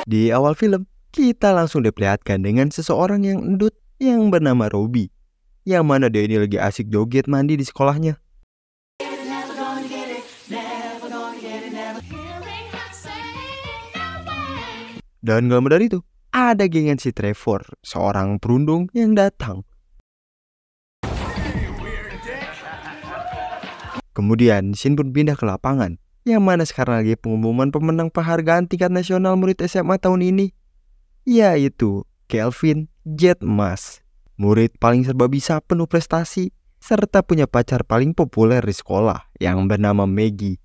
Di awal film, kita langsung diperlihatkan dengan seseorang yang endut yang bernama Robbie, yang mana dia ini lagi asik joget mandi di sekolahnya. Dan gak lama dari itu, ada gengan si Trevor, seorang perundung yang datang. Kemudian, scene pun pindah ke lapangan, yang mana sekarang lagi pengumuman pemenang penghargaan tingkat nasional murid SMA tahun ini, yaitu Kelvin Jet Mas, murid paling serba bisa, penuh prestasi, serta punya pacar paling populer di sekolah yang bernama Maggie.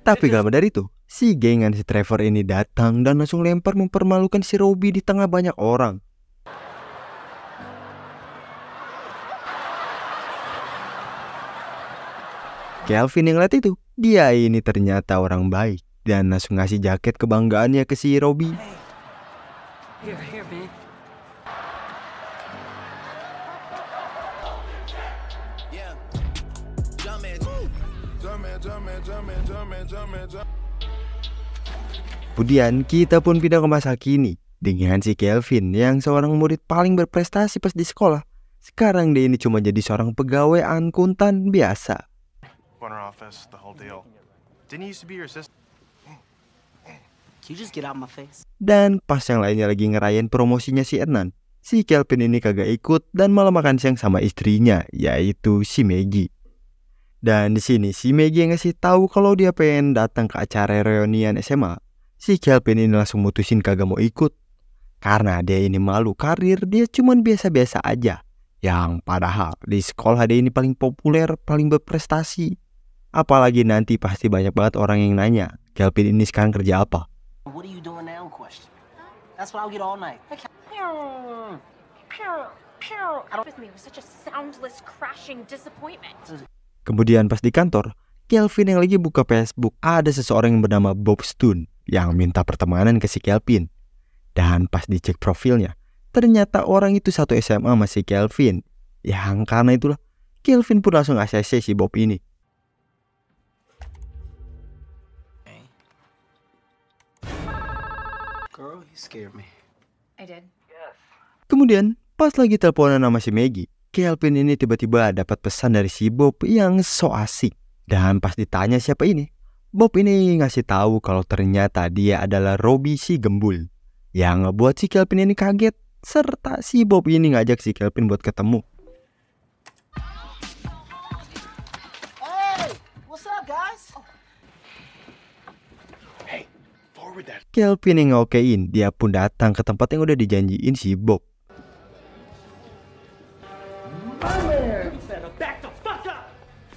Tapi gak lama dari itu, si gengan si Trevor ini datang dan langsung lempar mempermalukan si Robbie di tengah banyak orang. Kelvin yang lihat itu, dia ini ternyata orang baik dan langsung ngasih jaket kebanggaannya ke si Robbie. Kemudian kita pun pindah ke masa kini dengan si Kelvin yang seorang murid paling berprestasi pas di sekolah. Sekarang dia ini cuma jadi seorang pegawai akuntan biasa. Dan pas yang lainnya lagi ngerayain promosinya si Ednan, si Kelvin ini kagak ikut dan malah makan siang sama istrinya, yaitu si Maggie. Dan di sini si Maggie yang ngasih tahu kalau dia pengen datang ke acara reunian SMA. Si Kelvin ini langsung mutusin kagak mau ikut karena dia ini malu karir dia cuman biasa-biasa aja. Yang padahal di sekolah dia ini paling populer, paling berprestasi. Apalagi nanti pasti banyak banget orang yang nanya, Kelvin ini sekarang kerja apa? Kemudian pas di kantor, Kelvin yang lagi buka Facebook, ada seseorang yang bernama Bob Stone yang minta pertemanan ke si Kelvin. Dan pas dicek profilnya, ternyata orang itu satu SMA sama si Kelvin. Yang karena itulah, Kelvin pun langsung ACC si Bob ini. Kemudian, pas lagi teleponan sama si Maggie, Kelvin ini tiba-tiba dapat pesan dari si Bob yang so asik. Dan pas ditanya siapa ini, Bob ini ngasih tahu kalau ternyata dia adalah Robbie si gembul. Yang ngebuat si Kelvin ini kaget, serta si Bob ini ngajak si Kelvin buat ketemu. Kelvin yang ngokein, dia pun datang ke tempat yang udah dijanjiin si Bob.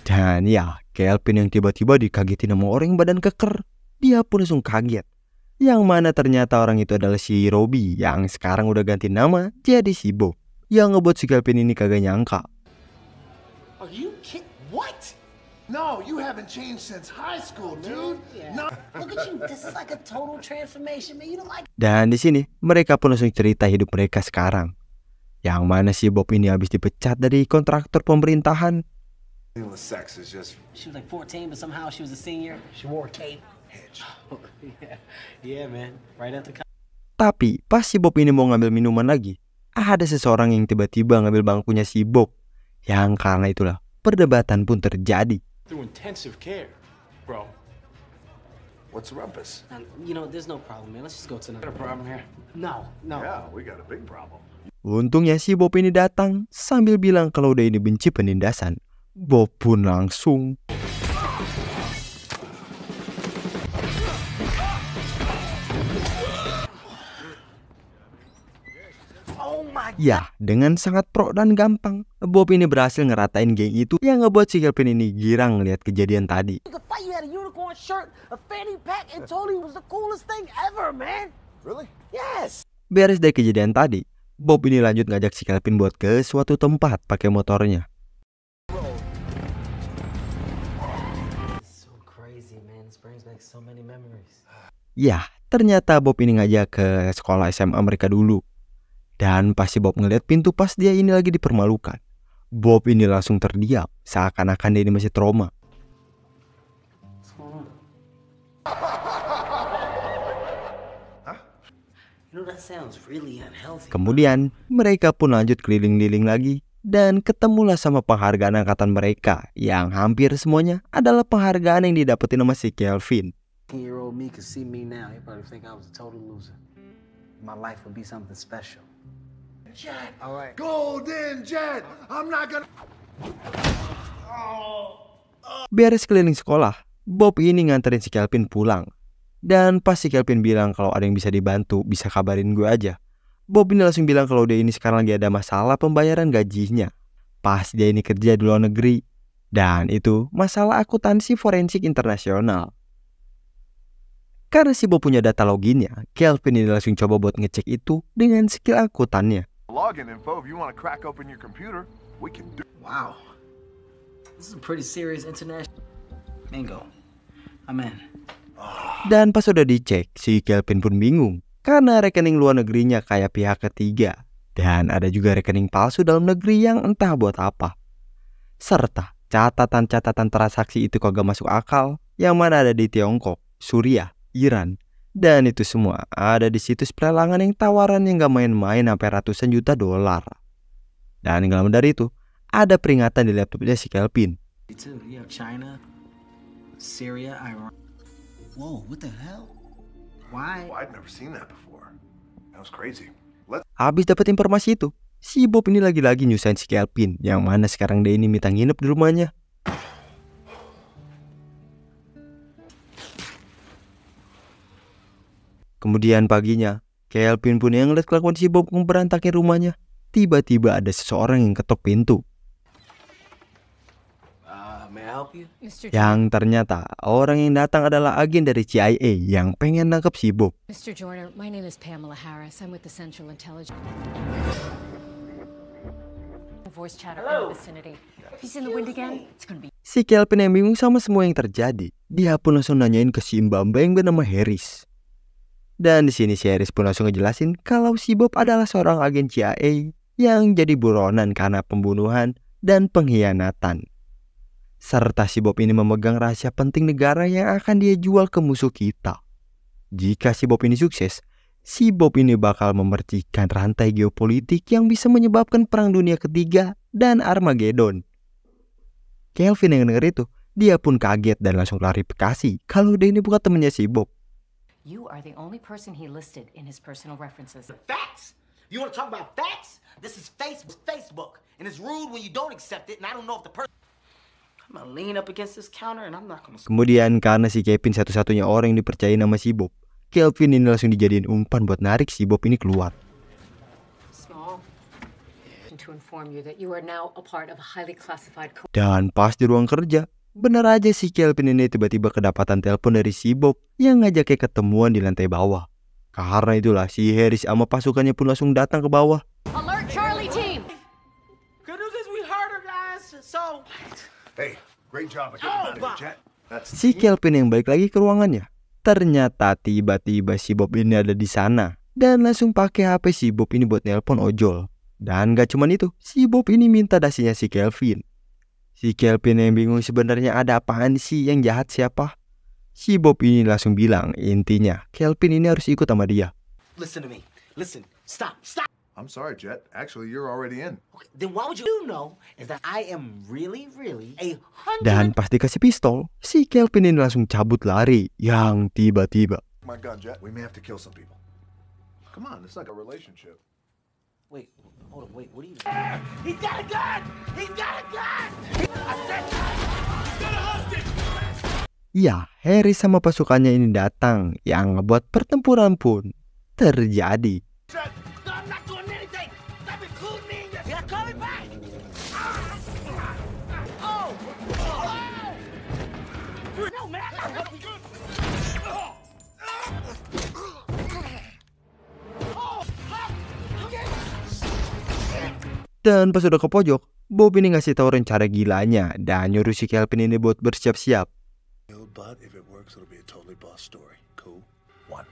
Dan ya, Kelvin yang tiba-tiba dikagetin sama orang yang badan keker. Dia pun langsung kaget. Yang mana ternyata orang itu adalah si Robbie yang sekarang udah ganti nama jadi si Bob. Yang ngebuat si Kelvin ini kagak nyangka. No, you haven't changed since high school, dude. No, look at you. This is like a total transformation, man. You don't like. Dan di sini mereka pun langsung cerita hidup mereka sekarang. Yang mana si Bob ini habis dipecat dari kontraktor pemerintahan. She was like 14, but somehow she was a senior. She wore a cape. Yeah, man. Right at the. Tapi pas si Bob ini mau ngambil minuman lagi, ada seseorang yang tiba-tiba ngambil bangkunya si Bob. Yang karena itulah perdebatan pun terjadi. Through intensive care, bro. What's the rumpus? You know, there's no problem, man. Let's just go tonight. Got a problem here? No. Yeah, we got a big problem. Untungnya si Bob ini datang sambil bilang kalau dia ini benci penindasan. Bob pun langsung ya, dengan sangat pro dan gampang, Bob ini berhasil ngeratain geng itu yang ngebuat si Kelvin ini girang ngeliat kejadian tadi. Beres dari kejadian tadi, Bob ini lanjut ngajak si Kelvin buat ke suatu tempat pakai motornya. Ya, ternyata Bob ini ngajak ke sekolah SMA mereka dulu. Dan pas si Bob ngeliat pintu pas dia ini lagi dipermalukan, Bob ini langsung terdiam, seakan-akan dia ini masih trauma. What's going on? You know, that sounds really unhealthy. Kemudian mereka pun lanjut keliling-liling lagi dan ketemulah sama penghargaan angkatan mereka yang hampir semuanya adalah penghargaan yang didapetin sama si Kelvin. 10-year-old me could see me now. He probably think I was a total loser. My life would be something special. Jet. All right. Golden Jet. I'm not gonna. Beres keliling sekolah, Bob ini nganterin si Kelvin pulang. Dan pas si Kelvin bilang kalau ada yang bisa dibantu, bisa kabarin gue aja. Bob ini langsung bilang kalau dia ini sekarang lagi ada masalah pembayaran gajinya. Pas dia ini kerja di luar negeri. Dan itu masalah akuntansi forensik internasional. Karena si Bob punya data loginnya, Kelvin ini langsung coba buat ngecek itu dengan skill akuntannya. Login info if you want to crack open your computer, we can do. Wow. This is a pretty serious international. Bingo. I'm in. Dan pas udah dicek, si Kelvin pun bingung karena rekening luar negerinya kayak pihak ketiga. Dan ada juga rekening palsu dalam negeri yang entah buat apa. Serta catatan-catatan transaksi itu kagak masuk akal yang mana ada di Tiongkok, Suriah, Iran. Dan itu semua ada di situs pelelangan yang tawarannya gak main-main sampai ratusan juta dolar. Dan gak lama dari itu, ada peringatan di laptopnya si Kelvin. You too. You have China, Syria, Iran. Whoa, what the hell? Why? Oh, I'd never seen that before. That was crazy. Habis dapat informasi itu, si Bob ini lagi-lagi nyusahin si Kelvin, yang mana sekarang dia ini minta nginep di rumahnya. Kemudian paginya, Kelvin pun yang ngeliat kelakuan si Bob memberantakin rumahnya. Tiba-tiba ada seseorang yang ketok pintu. May I help you? Yang ternyata orang yang datang adalah agen dari CIA yang pengen nangkep si Bob. Mr. Joyner, my name is Pamela Harris. I'm with the Central Intelligence. Voice chatter in the vicinity. If he's in the wind again, it's gonna be. Si Kelvin yang bingung sama semua yang terjadi. Dia pun langsung nanyain ke si mbak yang bernama Harris. Dan di sini si Harris pun langsung ngejelasin kalau si Bob adalah seorang agen CIA yang jadi buronan karena pembunuhan dan pengkhianatan. Serta si Bob ini memegang rahasia penting negara yang akan dia jual ke musuh kita. Jika si Bob ini sukses, si Bob ini bakal memercikan rantai geopolitik yang bisa menyebabkan perang dunia ketiga dan Armageddon. Kelvin yang denger itu, dia pun kaget dan langsung klarifikasi kalau dia ini bukan temennya si Bob. You are the only person he listed in his personal references. Facts? You want to talk about facts? This is Facebook, and it's rude when you don't accept it, and I don't know if the person... I'm gonna lean up against this counter and I'm not gonna. Kemudian karena si Kelvin satu-satunya orang yang dipercaya nama si Bob, Kelvin ini langsung dijadiin umpan buat narik si Bob ini keluar. Small. To inform you that you are now a part of a highly classified. Dan pas di ruang kerja, bener aja si Kelvin ini tiba-tiba kedapatan telepon dari si Bob yang ngajaknya ketemuan di lantai bawah. Karena itulah si Harris sama pasukannya pun langsung datang ke bawah. Alert Charlie team. Good news is we heard her, guys, so... Hey, great job at getting out of Jet. That's Si Kelvin yang balik lagi ke ruangannya. Ternyata tiba-tiba si Bob ini ada di sana dan langsung pakai HP si Bob ini buat nelpon ojol. Dan gak cuman itu, si Bob ini minta dasinya si Kelvin. Si Kelvin yang bingung sebenarnya ada apaan sih, yang jahat siapa? Si Bob ini langsung bilang intinya Kelvin ini harus ikut sama dia. Listen to me. Listen. Stop. I'm sorry, Jet. Actually, you're already in. Okay, then why would you know is that I am really a Dan pas dikasih pistol, si Kelvin ini langsung cabut lari yang tiba-tiba. My gun, Jet. We may have to kill some people. Come on, it's like a relationship. Wait, hold on, wait, what are you? He's got a gun! He's got a gun! I said Ya, Harry sama pasukannya ini datang yang ngebuat pertempuran pun terjadi. Jet, no, I'm not doing anything! Stop including me in your... Yeah, call me back! Oh! No, man! I'm not good! Dan pas udah ke pojok, Bob ini ngasih tahu rencana gilanya dan nyuruh si Kelvin ini buat bersiap-siap. But if it works, it'll be a totally boss story. Cool? One.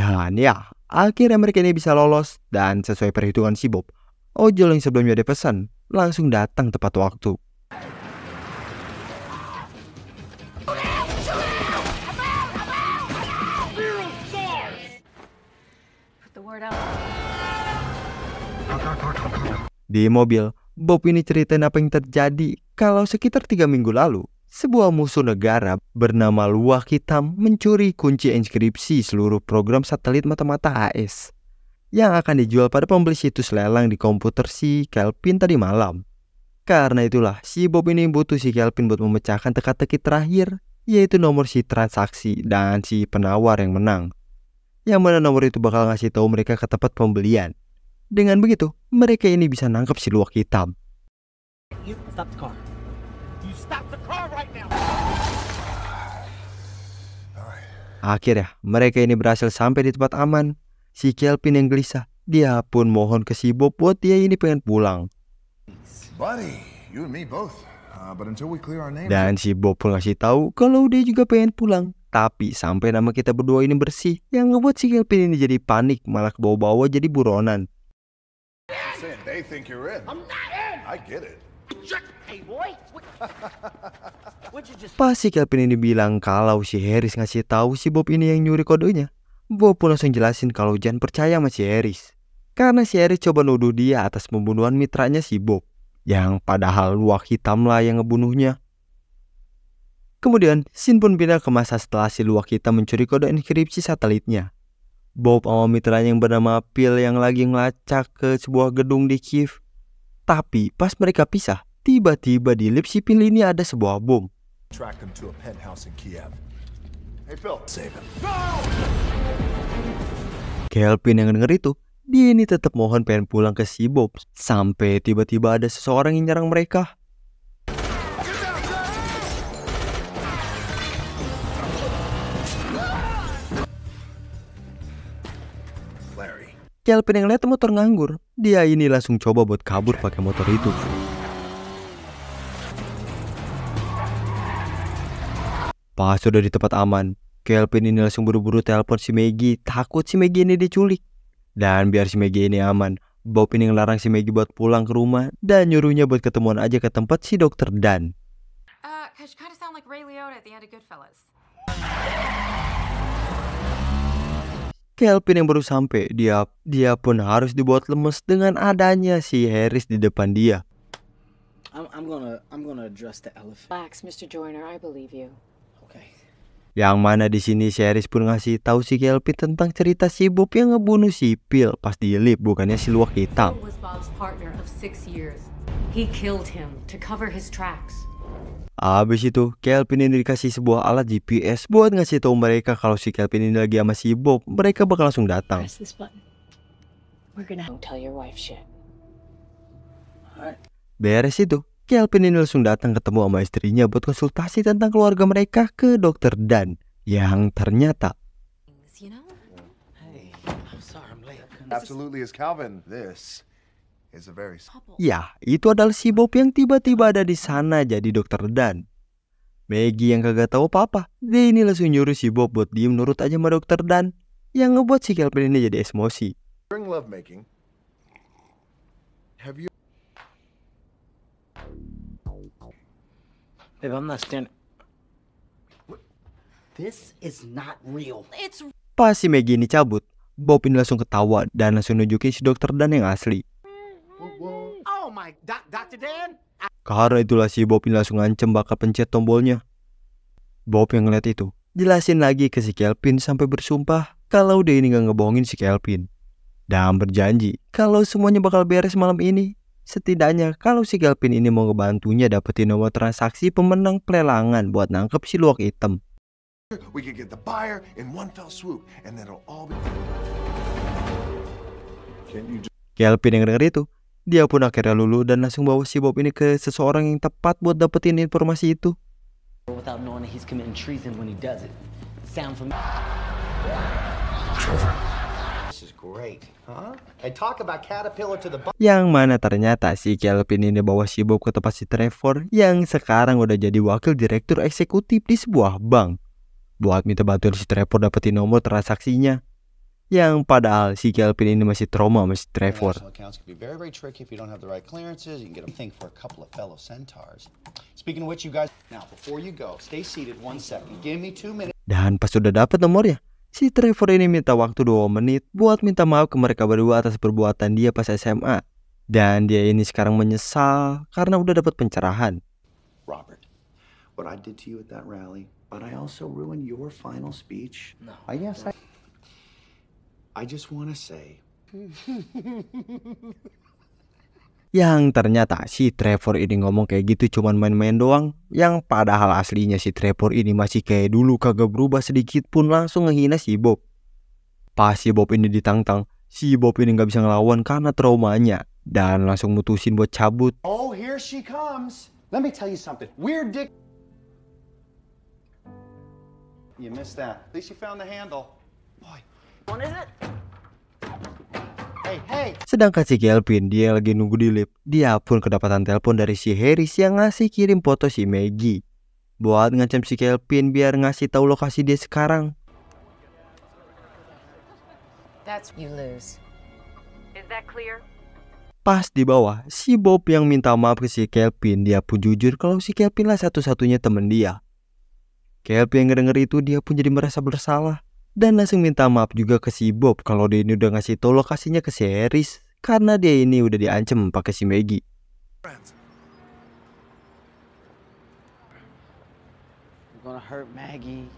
Dan ya, akhirnya mereka ini bisa lolos. Dan sesuai perhitungan si Bob, ojol yang sebelumnya dipesan langsung datang tepat waktu. Put the word out. Di mobil, Bob ini ceritain apa yang terjadi kalau sekitar 3 minggu lalu, sebuah musuh negara bernama Luwak Hitam mencuri kunci inskripsi seluruh program satelit mata-mata AS yang akan dijual pada pembeli situs lelang di komputer si Kelvin tadi malam. Karena itulah, si Bob ini butuh si Kelvin buat memecahkan teka-teki terakhir, yaitu nomor si transaksi dan si penawar yang menang. Yang mana nomor itu bakal ngasih tahu mereka ke tempat pembelian. Dengan begitu, mereka ini bisa nangkep si Luwak Hitam. You stop the car. You stop the car right now. Akhirnya, mereka ini berhasil sampai di tempat aman. Si Kelvin yang gelisah, dia pun mohon ke si Bob buat dia ini pengen pulang. Buddy, you and me both. But until we clear our names... Dan si Bob pun ngasih tahu kalau dia juga pengen pulang. Tapi sampai nama kita berdua ini bersih, yang ngebuat si Kelvin ini jadi panik, malah ke bawah-bawah jadi buronan. They think you're in. I'm not in. I get it. Hey boy, what'd you just... Pas si Kelvin ini bilang kalau si Harris ngasih tahu si Bob ini yang nyuri kodenya, Bob pun langsung jelasin kalau jangan percaya sama si Harris. Karena si Harris coba nuduh dia atas pembunuhan mitranya si Bob, yang padahal Luwak Hitam lah yang ngebunuhnya. Kemudian, scene pun pindah ke masa setelah si Luwak Hitam mencuri kode inskripsi satelitnya. Bob sama mitranya yang bernama Phil yang lagi ngelacak ke sebuah gedung di Kiev. Tapi pas mereka pisah, tiba-tiba di lip si Phil ini ada sebuah bom. Track them to a penthouse in Kiev. Hey Phil, save him. Kelvin yang denger itu, dia ini tetap mohon pengen pulang ke si Bob. Sampai tiba-tiba ada seseorang yang nyerang mereka. Kelvin yang lihat motor nganggur, dia ini langsung coba buat kabur pakai motor itu. Pas sudah di tempat aman, Kelvin ini langsung buru-buru telepon si Maggie, takut si Maggie ini diculik. Dan biar si Maggie ini aman, Bob ini ngelarang si Maggie buat pulang ke rumah dan nyuruhnya buat ketemuan aja ke tempat si Dr. Dan. Cause you kind of sound like Ray Liotta at the end of Goodfellas. Kelvin yang baru sampai, dia pun harus dibuat lemes dengan adanya si Harris di depan dia. I'm gonna address the elephant. Relax, Mr. Joyner. I believe you. Okay. Yang mana di sini si Harris pun ngasih tahu si Kelvin tentang cerita si Bob yang ngebunuh si Phil pas di lift, bukannya si Luwak Hitam. Phil was Bob's partner of 6 years. He killed him to cover his tracks. Abis itu, Kelvin ini dikasih sebuah alat GPS buat ngasih tahu mereka kalau si Kelvin ini lagi sama si Bob. Mereka bakal langsung datang. Press this button. We're gonna tell your wife shit. Beres itu, Kelvin ini langsung datang ketemu sama istrinya buat konsultasi tentang keluarga mereka ke Dr. Dan. Yang ternyata You know? Hey, I'm sorry I'm late. Absolutely is Calvin. This is a very... ya, itu adalah si Bob yang tiba-tiba ada di sana jadi Dr. Dan. Maggie yang kagak tahu apa-apa, dia ini langsung nyuruh si Bob buat diem nurut aja sama Dr. Dan, yang ngebuat si Kelvin ini jadi emosi. During lovemaking, have you... Babe, I'm not standing. This is not real. It's Pas si Maggie ini cabut, Bob ini langsung ketawa dan langsung nunjukin si Dr. Dan yang asli. Oh my, Dr. Dan? Karena itulah si Bob ini langsung ngancem bakal pencet tombolnya. Bob yang ngeliat itu jelasin lagi ke si Kelvin sampai bersumpah kalau dia ini gak ngebohongin si Kelvin. Dan berjanji kalau semuanya bakal beres malam ini. Setidaknya kalau si Kelvin ini mau ngebantunya dapetin nomor transaksi pemenang pelelangan buat nangkep si Luwak Hitam. We could get the buyer in one fell swoop, and then it'll all be... Can you just... Kelvin yang denger itu, dia pun akhirnya luluh dan langsung bawa si Bob ini ke seseorang yang tepat buat dapetin informasi itu. Without knowing that he's committing treason when he does it. Sound familiar? This is great, huh? And talk about Caterpillar to the... Yang mana ternyata si Kelvin ini bawa si Bob ke tempat si Trevor yang sekarang udah jadi wakil direktur eksekutif di sebuah bank. Buat minta bantuan si Trevor dapetin nomor transaksinya. Yang padahal si Kelvin ini masih trauma sama si Trevor. International accounts can be very, very tricky if you don't have the right clearances. You can get a thing for a couple of fellow centaurs. Speaking of which, you guys, now before you go, stay seated 1 second. Give me 2 minutes. Dan pas sudah dapat nomornya, si Trevor ini minta waktu 2 menit buat minta maaf ke mereka berdua atas perbuatan dia pas SMA. Dan dia ini sekarang menyesal karena udah dapat pencerahan. Robert, what I did to you at that rally, but I also ruined your final speech. No. Yes, I just want to say. Yang ternyata si Trevor ini ngomong kayak gitu cuman main-main doang. Yang padahal aslinya si Trevor ini masih kayak dulu, kagak berubah sedikit pun, langsung ngehina si Bob. Pas si Bob ini ditantang, si Bob ini gak bisa ngelawan karena traumanya. Dan langsung mutusin buat cabut. Oh, here she comes. Let me tell you something. Weird dick. You missed that. At least you found the handle. Boy. What is it? Hey. Sedangkan si Kelvin, dia lagi nunggu di lift. Dia pun kedapatan telepon dari si Harris yang ngasih kirim foto si Maggie. Buat ngancam si Kelvin biar ngasih tahu lokasi dia sekarang. That's you lose. Is that clear? Pas di bawah, si Bob yang minta maaf ke si Kelvin. Dia pun jujur kalau si Kelvin lah satu-satunya temen dia. Kelvin yang ngedenger itu, dia pun jadi merasa bersalah. Dan langsung minta maaf juga ke si Bob kalau dia ini udah ngasih tahu lokasinya ke si Harris. Karena dia ini udah diancam pakai si Maggie. You're gonna hurt Maggie.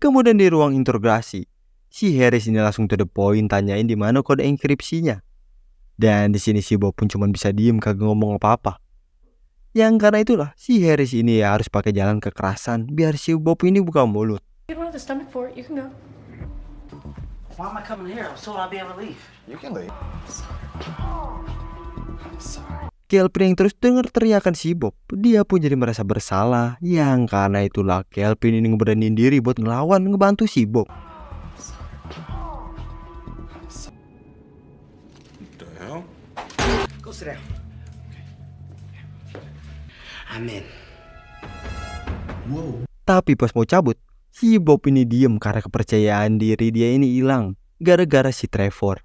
Kemudian di ruang interogasi, si Harris ini langsung to the point tanyain di mana kode enkripsinya. Dan di sini si Bob pun cuma bisa diem, kagak ngomong apa-apa. Yang karena itulah si Harris ini ya harus pakai jalan kekerasan biar si Bob ini buka mulut. You don't have the stomach for it. You can go. Why am I coming here? I was told I'd be able to leave. You can leave. Kelvin yang terus dengar teriakan si Bob, dia pun jadi merasa bersalah. Yang karena itulah Kelvin ini ngeberaniin diri buat ngelawan, ngebantu si Bob. Go sit down. I'm in. Tapi pas mau cabut, si Bob ini diem karena kepercayaan diri dia ini hilang gara-gara si Trevor.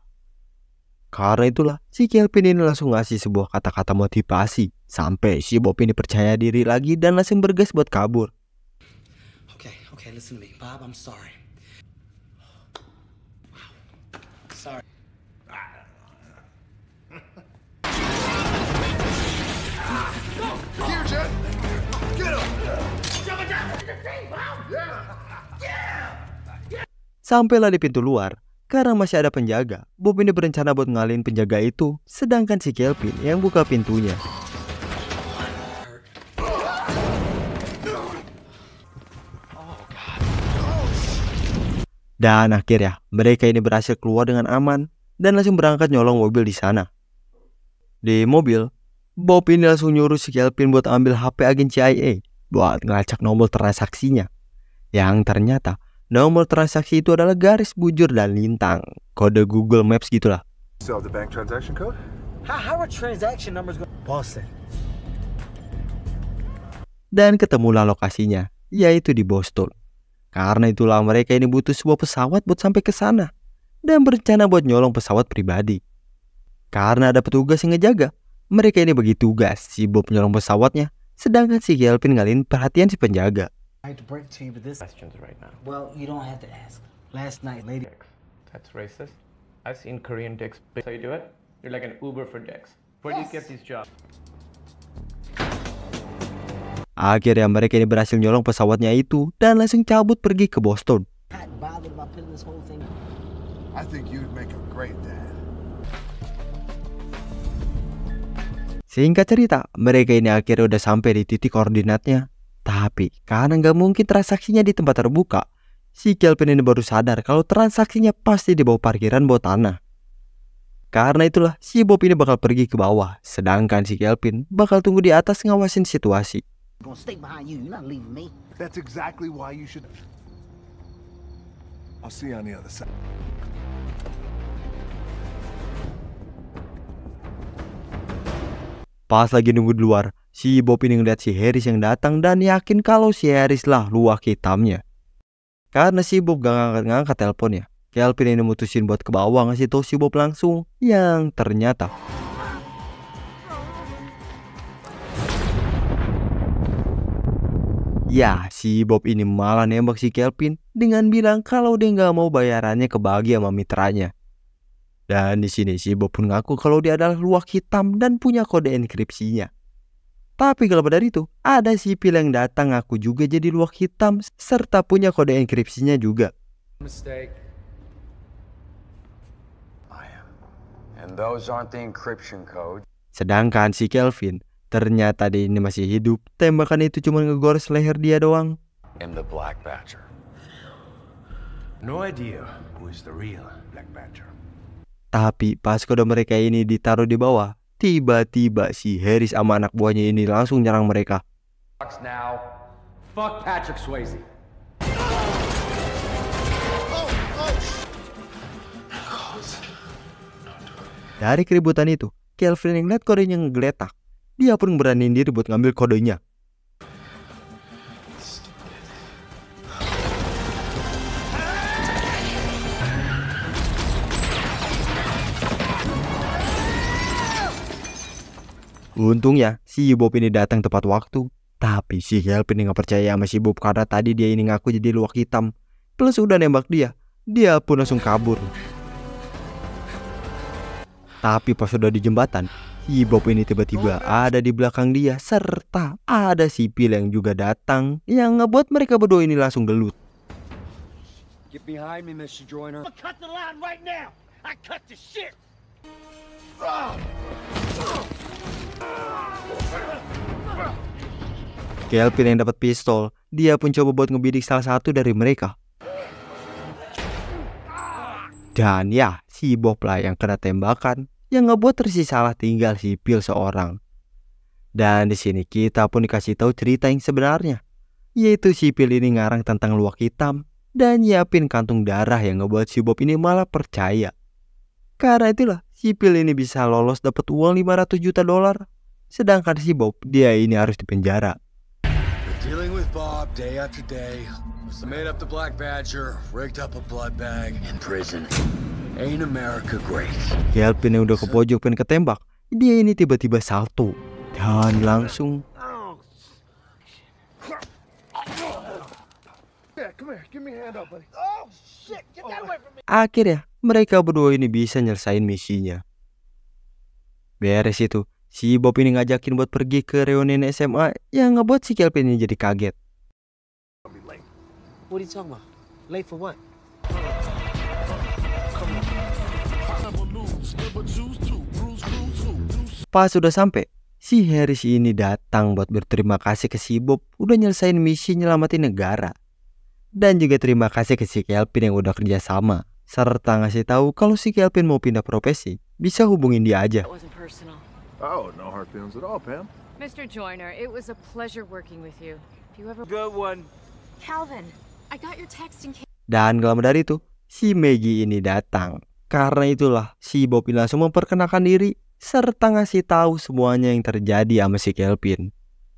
Karena itulah si Kelvin ini langsung ngasih sebuah kata-kata motivasi sampai si Bob ini percaya diri lagi dan langsung bergas buat kabur. Okay, listen to me. Bob, I'm sorry. Sorry. Here, Jet. Get him. Sampailah di pintu luar, karena masih ada penjaga, Bob ini berencana buat ngalihin penjaga itu, sedangkan si Kelvin yang buka pintunya. Dan akhirnya mereka ini berhasil keluar dengan aman dan langsung berangkat nyolong mobil di sana. Di mobil, Bob ini langsung nyuruh si Kelvin buat ambil HP agen CIA buat ngelacak nomor transaksinya. Yang ternyata nomor transaksi itu adalah garis bujur dan lintang, kode Google Maps gitulah. Still have the bank transaction code? How are transaction numbers going? Boston. Dan ketemulah lokasinya, yaitu di Boston. Karena itulah mereka ini butuh sebuah pesawat buat sampai ke sana dan berencana buat nyolong pesawat pribadi. Karena ada petugas yang ngejaga, mereka ini bagi tugas si Bob nyolong pesawatnya, sedangkan si Kelvin ngalihin perhatian si penjaga. I hate to break it to you, but this Questions right now. Well, you don't have to ask. Last night, lady. That's racist. I've seen Korean dicks. So you do it? You're like an Uber for dicks. Where do you get these jobs? Akhirnya mereka ini berhasil nyolong pesawatnya itu dan langsung cabut pergi ke Boston. Not bothered about putting this whole thing. I think you'd make a great dad. Singkat cerita, mereka ini akhirnya udah sampai di titik koordinatnya. Tapi karena nggak mungkin transaksinya di tempat terbuka, si Kelvin ini baru sadar kalau transaksinya pasti di bawah parkiran bawah tanah. Karena itulah si Bob ini bakal pergi ke bawah, sedangkan si Kelvin bakal tunggu di atas ngawasin situasi. I'm gonna stay behind you. You're not leaving me. That's exactly why you should. I'll see you on the other side. Pas lagi nunggu di luar, Si Bob ini ngeliat si Harris yang datang dan yakin kalau si Harris lah luwak hitamnya. Karena si Bob gak ngangkat-ngangkat teleponnya, Kelvin ini mutusin buat ke bawah ngasih tau si Bob langsung. Yang ternyata ya, si Bob ini malah nembak si Kelvin dengan bilang kalau dia nggak mau bayarannya kebagi sama mitranya. Dan di sini si Bob pun ngaku kalau dia adalah luwak hitam dan punya kode enkripsinya. Tapi kalau dari itu, ada sipil yang datang ngaku juga jadi luwak hitam serta punya kode enkripsinya juga. Mistake. And those aren't the encryption code. Sedangkan si Kelvin ternyata dia ini masih hidup. Tembakan itu cuma ngegores leher dia doang. I'm the Black Badger. No idea who is the real Black Badger. Tapi pas kode mereka ini ditaruh di bawah, tiba-tiba si Harris sama anak buahnya ini langsung nyerang mereka. Now, fuck Patrick Swayze. Dari keributan itu, Kelvin yang lihat kodenya ngegeletak. Dia pun beraniin diri buat ngambil kodenya. Untungnya si Bob ini datang tepat waktu. Tapi si Kelvin ini gak percaya sama si Bob karena tadi dia ini ngaku jadi luwak hitam. Plus udah nembak dia. Dia pun langsung kabur. Tapi pas udah di jembatan, si Bob ini tiba-tiba ada di belakang dia. Serta ada sipil yang juga datang yang ngebuat mereka berdua ini langsung gelut. Get behind me, Mr. Joyner. Cut the line right now. I cut the shit. Kelvin yang dapat pistol, dia pun coba buat ngebidik salah satu dari mereka. Dan ya, si Bob lah yang kena tembakan, yang ngebuat tersisalah tinggal sipil seorang. Dan di sini kita pun dikasih tahu cerita yang sebenarnya, yaitu sipil ini ngarang tentang luwak hitam dan nyiapin kantung darah yang ngebuat si Bob ini malah percaya. Karena itulah sipil ini bisa lolos dapat uang $500 juta. Sedangkan si Bob, dia ini harus dipenjara. Dealing with Bob day after day. Made up the Black Badger, rigged up a blood bag in prison. Ain't America great? Kelvin yang udah ke pojok pengen ketembak, dia ini tiba-tiba salto dan langsung akhirnya mereka berdua ini bisa nyelesain misinya. Beres itu, si Bob ini ngajakin buat pergi ke reunian SMA yang ngebuat si Kelvin ini jadi kaget. What are you talking about? Late for what? Pas sudah sampai, si Harris ini datang buat berterima kasih ke si Bob udah nyelesain misi nyelamatin negara. Dan juga terima kasih ke si Kelvin yang udah kerja sama, serta ngasih tahu kalau si Kelvin mau pindah profesi, bisa hubungin dia aja. Oh, no hard feelings at all, Pam. Mr. Joyner, it was a pleasure working with you. If you ever... Good one. Calvin, I got your text in case... Dan gak lama dari itu, si Maggie ini datang. Karena itulah si Bob ini langsung memperkenalkan diri serta ngasih tahu semuanya yang terjadi sama si Kelvin.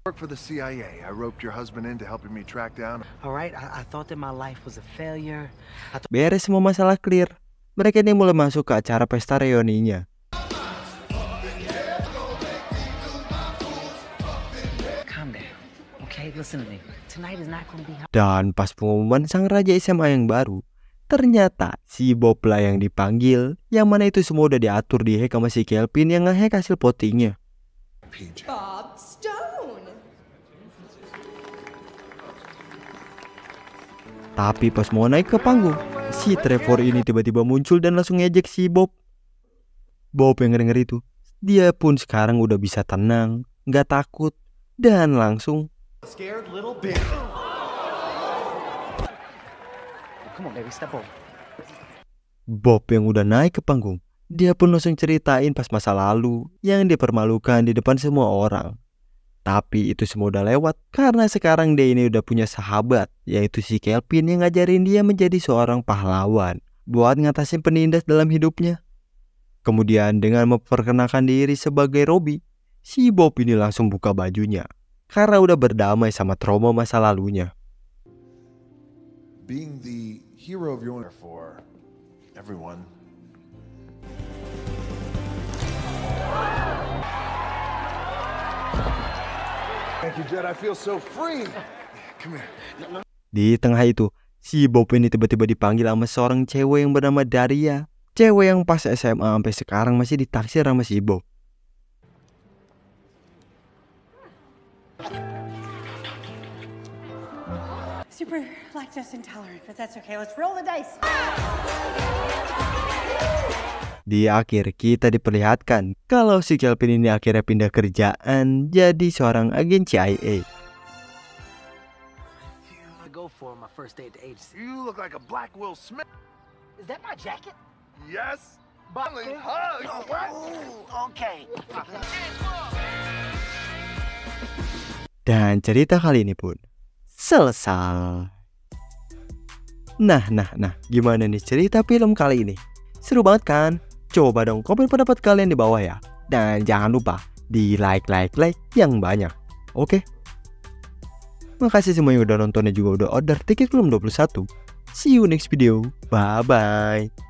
Work for the CIA. I roped your husband into helping me track down. All right, I thought that my life was a failure. Beres semua masalah clear, mereka ini mulai masuk ke acara pesta reuninya. Calm down. Okay, listen to me. Tonight is not going to be... Dan pas pengumuman sang raja SMA yang baru, ternyata si Bob lah yang dipanggil, yang mana itu semua udah diatur di hack sama si Kelvin yang nge-hack hasil votingnya. Bob Stone. Tapi pas mau naik ke panggung, si Trevor ini tiba-tiba muncul dan langsung ngejek si Bob. Bob yang denger itu, dia pun sekarang udah bisa tenang, gak takut, dan langsung Scared little bitch. Come on, baby, step over. Bob yang udah naik ke panggung, dia pun langsung ceritain pas masa lalu yang dipermalukan di depan semua orang. Tapi itu semua udah lewat karena sekarang dia ini udah punya sahabat, yaitu si Kelvin yang ngajarin dia menjadi seorang pahlawan buat ngatasin penindas dalam hidupnya. Kemudian dengan memperkenalkan diri sebagai Robbie, si Bob ini langsung buka bajunya karena udah berdamai sama trauma masa lalunya. Being the hero of your for everyone. Thank you, Jed. I feel so free. Come here. Di tengah itu, si Bob ini tiba-tiba dipanggil sama seorang cewek yang bernama Daria. Cewek yang pas SMA sampai sekarang masih ditaksir sama si Bob. Super lactose intolerant, but that's okay. Let's roll the dice. Di akhir kita diperlihatkan kalau si Kelvin ini akhirnya pindah kerjaan jadi seorang agen CIA. Go for my first date to agency. You look like a black Will Smith. Is that my jacket? Yes. Buckley. Hug. Okay. Dan cerita kali ini pun selesai. Nah, gimana nih cerita film kali ini? Seru banget kan? Coba dong komen pendapat kalian di bawah ya. Dan jangan lupa di like yang banyak. Oke? Makasih semua yang udah nonton dan juga udah order tiket film 21. See you next video. Bye-bye.